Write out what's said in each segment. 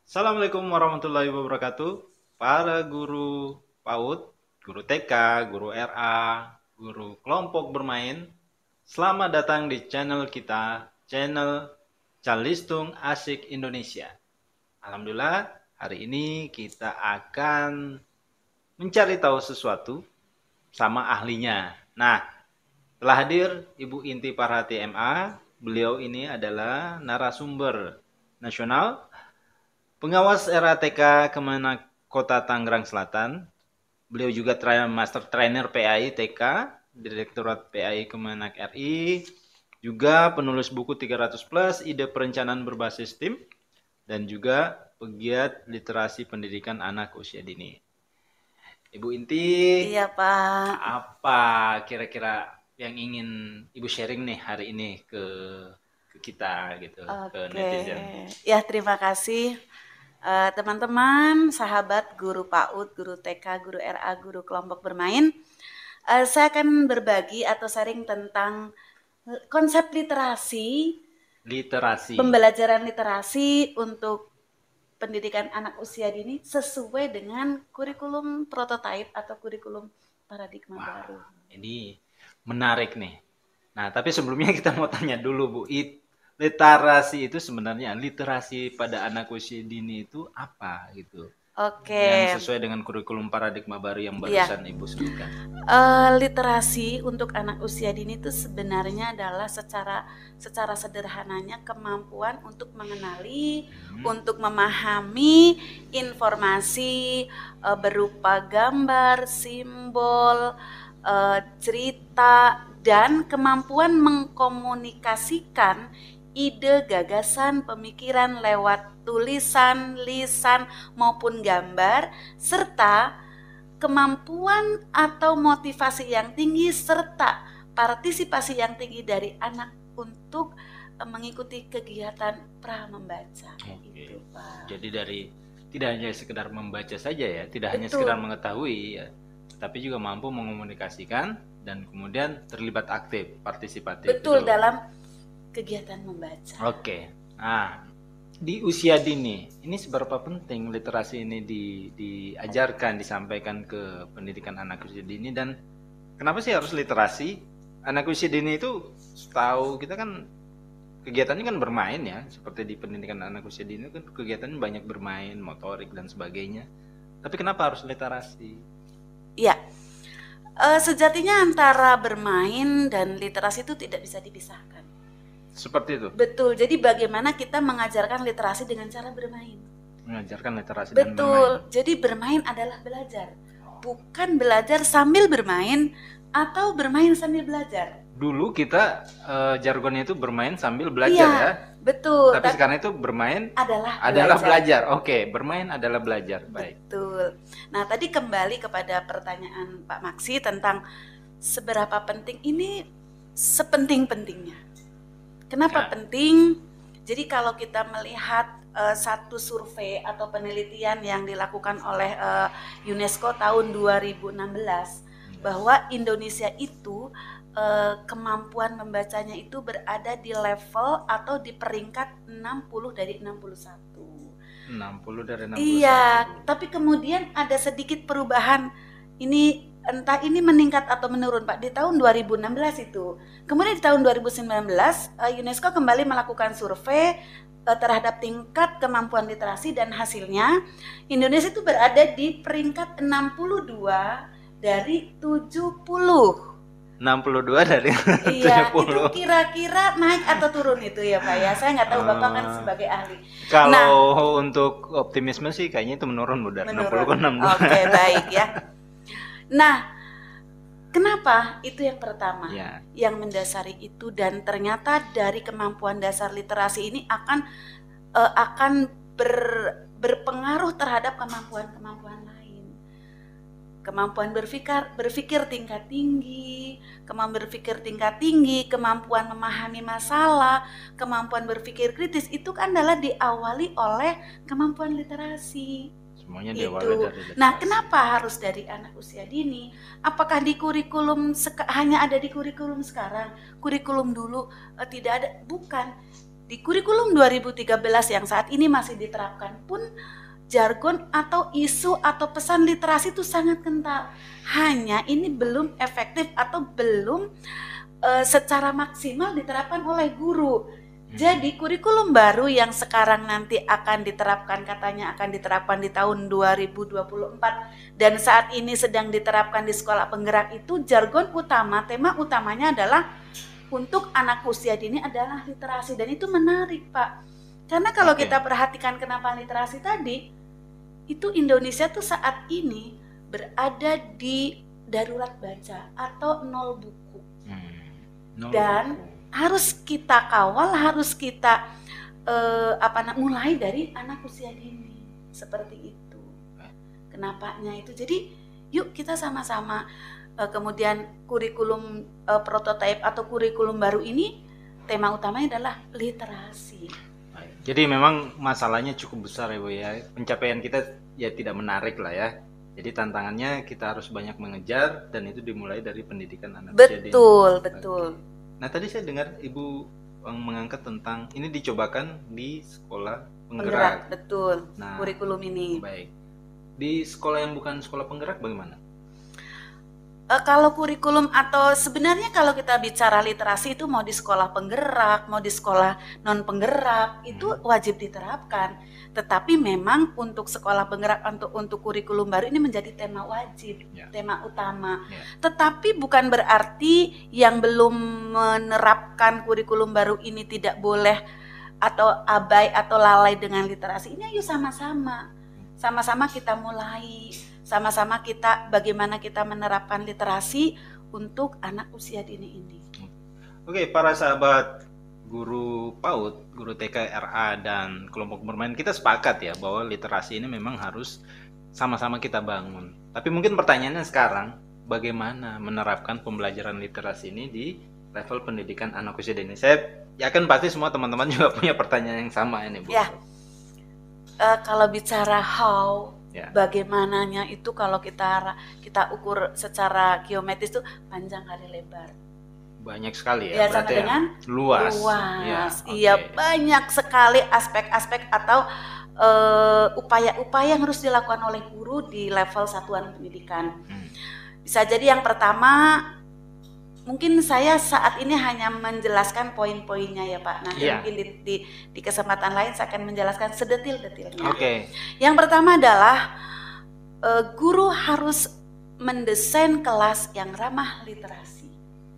Assalamualaikum warahmatullahi wabarakatuh. Para guru PAUD, guru TK, guru RA, guru kelompok bermain, selamat datang di channel kita, channel Calistung Asik Indonesia. Alhamdulillah, hari ini kita akan mencari tahu sesuatu sama ahlinya. Nah, telah hadir Ibu Inti Parhati MA. Beliau ini adalah narasumber nasional, pengawas RATK Kemenak Kota Tangerang Selatan. Beliau juga Master Trainer PAI TK, Direktorat PAI Kemenak RI. Juga penulis buku 300 plus, ide perencanaan berbasis tim. Dan juga pegiat literasi pendidikan anak usia dini. Ibu Inti, Iya Pak. apa kira-kira yang ingin Ibu sharing nih hari ini ke kita gitu, ke netizen? Ya terima kasih teman-teman, sahabat guru PAUD, guru TK, guru RA, guru kelompok bermain. Saya akan berbagi atau sharing tentang konsep literasi, pembelajaran literasi untuk pendidikan anak usia dini sesuai dengan kurikulum prototipe atau kurikulum paradigma baru. Ini menarik nih. Nah, tapi sebelumnya kita mau tanya dulu Bu, literasi itu sebenarnya literasi pada anak usia dini itu apa gitu? Yang sesuai dengan kurikulum paradigma baru yang barusan Ibu sebutkan. Literasi untuk anak usia dini itu sebenarnya adalah secara sederhananya kemampuan untuk mengenali, untuk memahami informasi berupa gambar, simbol, cerita, dan kemampuan mengkomunikasikan ide, gagasan, pemikiran lewat tulisan, lisan, maupun gambar, serta kemampuan atau motivasi yang tinggi serta partisipasi yang tinggi dari anak untuk mengikuti kegiatan pra membaca. Itu, Pak. Jadi tidak hanya sekedar membaca saja ya, tidak hanya sekedar mengetahui ya, tapi juga mampu mengomunikasikan dan kemudian terlibat aktif, partisipatif. Betul, dalam kegiatan membaca. Nah, di usia dini, ini seberapa penting literasi ini diajarkan, disampaikan ke pendidikan anak usia dini, dan kenapa sih harus literasi? Anak usia dini itu setahu kita kan kegiatannya kan bermain ya, seperti di pendidikan anak usia dini kan kegiatannya banyak bermain, motorik dan sebagainya. Tapi kenapa harus literasi? Iya, sejatinya antara bermain dan literasi itu tidak bisa dipisahkan. Seperti itu? Betul, jadi bagaimana kita mengajarkan literasi dengan cara bermain. Mengajarkan literasi dan bermain. Betul, jadi bermain adalah belajar. Bukan belajar sambil bermain atau bermain sambil belajar. Dulu kita jargonnya itu bermain sambil belajar ya? Betul. Tapi sekarang itu bermain adalah belajar. Oke, bermain adalah belajar. Baik. Betul. Nah, tadi kembali kepada pertanyaan Pak Maksi tentang seberapa penting ini, sepenting-pentingnya. Kenapa penting? Jadi kalau kita melihat satu survei atau penelitian yang dilakukan oleh UNESCO tahun 2016 bahwa Indonesia itu kemampuan membacanya itu berada di level atau di peringkat 60 dari 61. 60 dari 61. Iya, tapi kemudian ada sedikit perubahan. Ini entah ini meningkat atau menurun Pak di tahun 2016 itu. Kemudian di tahun 2019 UNESCO kembali melakukan survei terhadap tingkat kemampuan literasi, dan hasilnya Indonesia itu berada di peringkat 62 dari 70. 62 dari 70. Iya, itu kira-kira naik atau turun itu ya Pak ya. Saya nggak tahu, Bapak kan sebagai ahli. Kalau untuk optimisme sih kayaknya itu menurun dari 60 ke 62. Oke, baik ya. Nah, kenapa? Itu yang pertama, yang mendasari itu, dan ternyata dari kemampuan dasar literasi ini akan berpengaruh terhadap kemampuan lain. Kemampuan berpikir tingkat tinggi, kemampuan memahami masalah, kemampuan berpikir kritis, itu kan adalah diawali oleh kemampuan literasi. Semuanya diawali dari literasi. Nah, kenapa harus dari anak usia dini? Apakah di kurikulum hanya ada di kurikulum sekarang? Kurikulum dulu tidak ada? Bukan. di kurikulum 2013 yang saat ini masih diterapkan pun jargon atau isu atau pesan literasi itu sangat kental. Hanya ini belum efektif atau belum secara maksimal diterapkan oleh guru. Jadi kurikulum baru yang sekarang nanti akan diterapkan, katanya akan diterapkan di tahun 2024 dan saat ini sedang diterapkan di sekolah penggerak, itu jargon utama, tema utamanya adalah untuk anak usia dini adalah literasi. Dan itu menarik, Pak, karena kalau kita perhatikan kenapa literasi tadi, itu Indonesia tuh saat ini berada di darurat baca atau 0 buku. Dan harus kita kawal, harus kita mulai dari anak usia dini, seperti itu. Kenapanya itu. Jadi yuk kita sama-sama, kemudian kurikulum prototipe atau kurikulum baru ini tema utamanya adalah literasi. Jadi memang masalahnya cukup besar ya Bu ya. Pencapaian kita ya tidak menarik lah ya. Jadi tantangannya kita harus banyak mengejar dan itu dimulai dari pendidikan anak usia dini. Betul. Nah tadi saya dengar Ibu mengangkat tentang ini dicobakan di sekolah penggerak. Betul. Nah, kurikulum ini. Baik. Di sekolah yang bukan sekolah penggerak bagaimana? Kalau kurikulum atau sebenarnya kalau kita bicara literasi itu mau di sekolah penggerak, mau di sekolah non penggerak itu wajib diterapkan. Tetapi memang untuk sekolah penggerak untuk kurikulum baru ini menjadi tema wajib, tema utama. Tetapi bukan berarti yang belum menerapkan kurikulum baru ini tidak boleh atau abai atau lalai dengan literasi. Ini ayo sama-sama kita mulai. Sama-sama kita bagaimana kita menerapkan literasi untuk anak usia dini ini. Oke, para sahabat guru PAUD, guru TK, RA, dan kelompok bermain, kita sepakat ya bahwa literasi ini memang harus sama-sama kita bangun. Tapi mungkin pertanyaannya sekarang, bagaimana menerapkan pembelajaran literasi ini di level pendidikan anak usia dini? Saya yakin pasti semua teman-teman juga punya pertanyaan yang sama ini, Bu. Ya. Kalau bicara how, bagaimananya itu kalau kita ukur secara geometris itu panjang kali lebar. Banyak sekali ya, sama dengan luas. Iya, banyak sekali aspek-aspek atau upaya-upaya yang harus dilakukan oleh guru di level satuan pendidikan. Bisa jadi yang pertama, mungkin saya saat ini hanya menjelaskan poin-poinnya ya Pak. Nanti mungkin di kesempatan lain saya akan menjelaskan sedetil-detilnya. Yang pertama adalah guru harus mendesain kelas yang ramah literasi.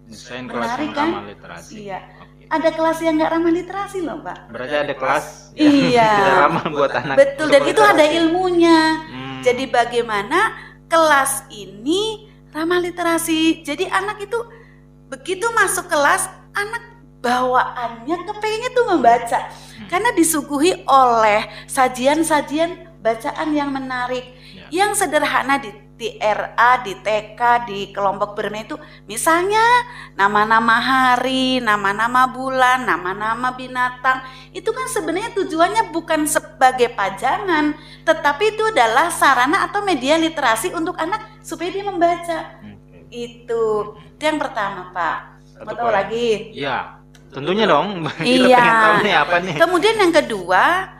Desain kelas yang ramah literasi. Iya. Ada kelas yang nggak ramah literasi loh Pak. Berarti ada kelas yang tidak ramah buat anak. Betul, dan itu ada ilmunya. Jadi bagaimana kelas ini ramah literasi. Jadi anak itu begitu masuk kelas, anak bawaannya kepengennya tuh membaca. Karena disuguhi oleh sajian-sajian bacaan yang menarik, yang sederhana di RA, di TK, di kelompok bermain itu. Misalnya nama-nama hari, nama-nama bulan, nama-nama binatang. Itu kan sebenarnya tujuannya bukan sebagai pajangan, tetapi itu adalah sarana atau media literasi untuk anak supaya dia membaca. Itu yang pertama Pak. Mau tahu lagi? Iya, tentunya dong. Kita pengen tahu nih apa nih. Kemudian yang kedua,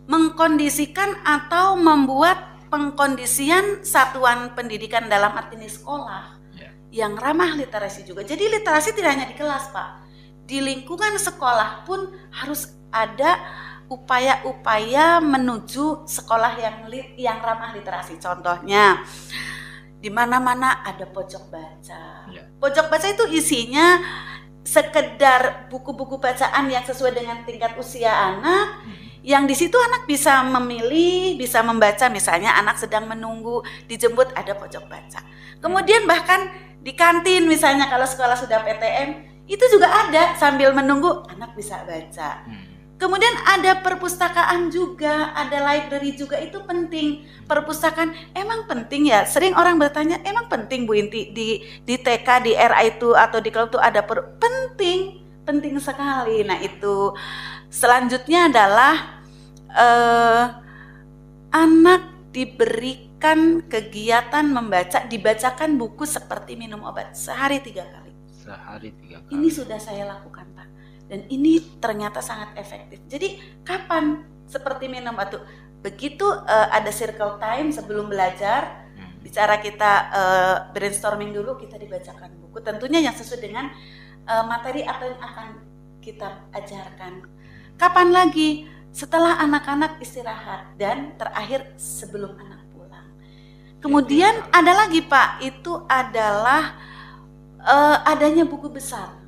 mengkondisikan atau membuat pengkondisian satuan pendidikan dalam arti sekolah yang ramah literasi juga. Jadi literasi tidak hanya di kelas Pak, di lingkungan sekolah pun harus ada upaya-upaya menuju sekolah yang ramah literasi. Contohnya, di mana-mana ada pojok baca. Pojok baca itu isinya sekedar buku-buku bacaan yang sesuai dengan tingkat usia anak. Yang di situ anak bisa memilih, bisa membaca. Misalnya anak sedang menunggu dijemput, ada pojok baca. Kemudian bahkan di kantin misalnya kalau sekolah sudah PTM, itu juga ada sambil menunggu anak bisa baca. Kemudian ada perpustakaan juga, ada library juga, itu penting. Perpustakaan emang penting ya. Sering orang bertanya, emang penting Bu Inti di TK, di RA itu atau di kelompok itu ada penting sekali. Nah itu selanjutnya adalah anak diberikan kegiatan membaca, dibacakan buku seperti minum obat sehari 3 kali. Sehari 3 kali. Ini sudah saya lakukan Pak. Dan ini ternyata sangat efektif. Jadi kapan seperti minum batu? Begitu ada circle time sebelum belajar, bicara kita brainstorming dulu, kita dibacakan buku. Tentunya yang sesuai dengan materi apa yang akan kita ajarkan. Kapan lagi? Setelah anak-anak istirahat dan terakhir sebelum anak pulang. Kemudian ada lagi Pak, itu adalah adanya buku besar.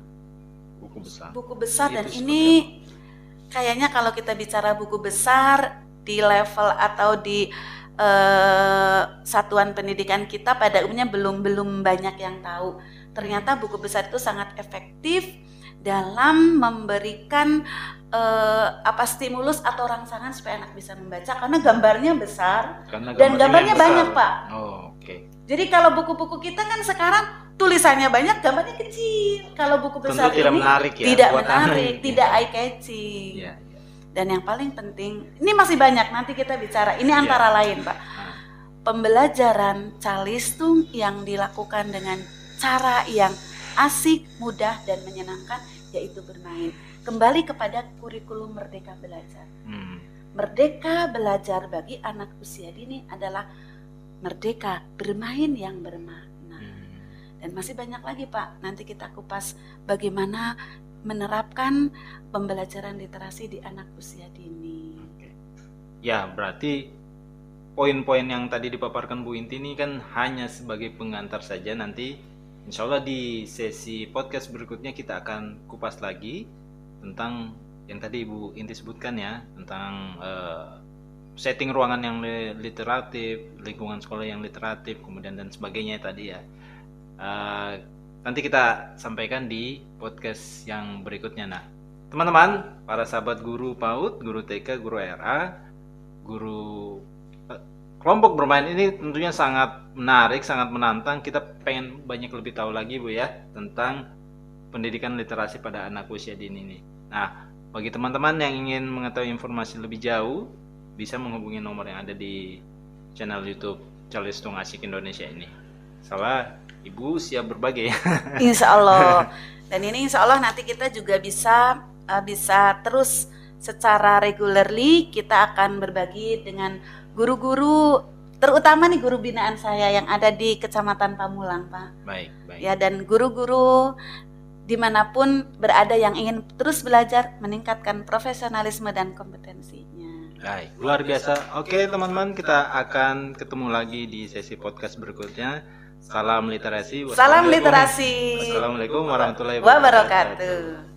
Buku besar dan ini kayaknya kalau kita bicara buku besar di level atau di satuan pendidikan kita pada umumnya belum banyak yang tahu. Ternyata buku besar itu sangat efektif dalam memberikan stimulus atau rangsangan supaya anak bisa membaca karena gambarnya besar dan gambarnya banyak Pak. Jadi kalau buku-buku kita kan sekarang tulisannya banyak, gambarnya kecil. Kalau buku besar ini tidak menarik, tidak eye catching. Dan yang paling penting, ini masih banyak nanti kita bicara. Ini antara lain Pak, pembelajaran calistung yang dilakukan dengan cara yang asik, mudah dan menyenangkan, yaitu bermain. Kembali kepada kurikulum Merdeka Belajar. Merdeka Belajar bagi anak usia dini adalah merdeka bermain yang bermakna. Dan masih banyak lagi Pak, nanti kita kupas bagaimana menerapkan pembelajaran literasi di anak usia dini. Ya, berarti poin-poin yang tadi dipaparkan Bu Inti ini kan hanya sebagai pengantar saja. Nanti insya Allah di sesi podcast berikutnya kita akan kupas lagi tentang yang tadi Ibu Inti sebutkan ya, tentang setting ruangan yang literatif, lingkungan sekolah yang literatif, kemudian dan sebagainya tadi ya. Nanti kita sampaikan di podcast yang berikutnya. Nah, teman-teman, para sahabat guru PAUD, guru TK, guru RA, guru kelompok bermain ini tentunya sangat menarik, sangat menantang. Kita pengen banyak lebih tahu lagi Bu ya tentang pendidikan literasi pada anak usia dini ini. Nah, bagi teman-teman yang ingin mengetahui informasi lebih jauh, bisa menghubungi nomor yang ada di channel YouTube Calistung Asik Indonesia ini. Salah, Ibu siap berbagi. Insya Allah. Dan ini insya Allah nanti kita juga bisa terus secara regularly kita akan berbagi dengan guru-guru, terutama nih guru binaan saya yang ada di Kecamatan Pamulang Pak. Baik. Ya, dan guru-guru dimanapun berada yang ingin terus belajar meningkatkan profesionalisme dan kompetensinya. Baik, luar biasa. Oke teman-teman, kita akan ketemu lagi di sesi podcast berikutnya. Salam literasi. Salam literasi. Assalamualaikum warahmatullahi wabarakatuh.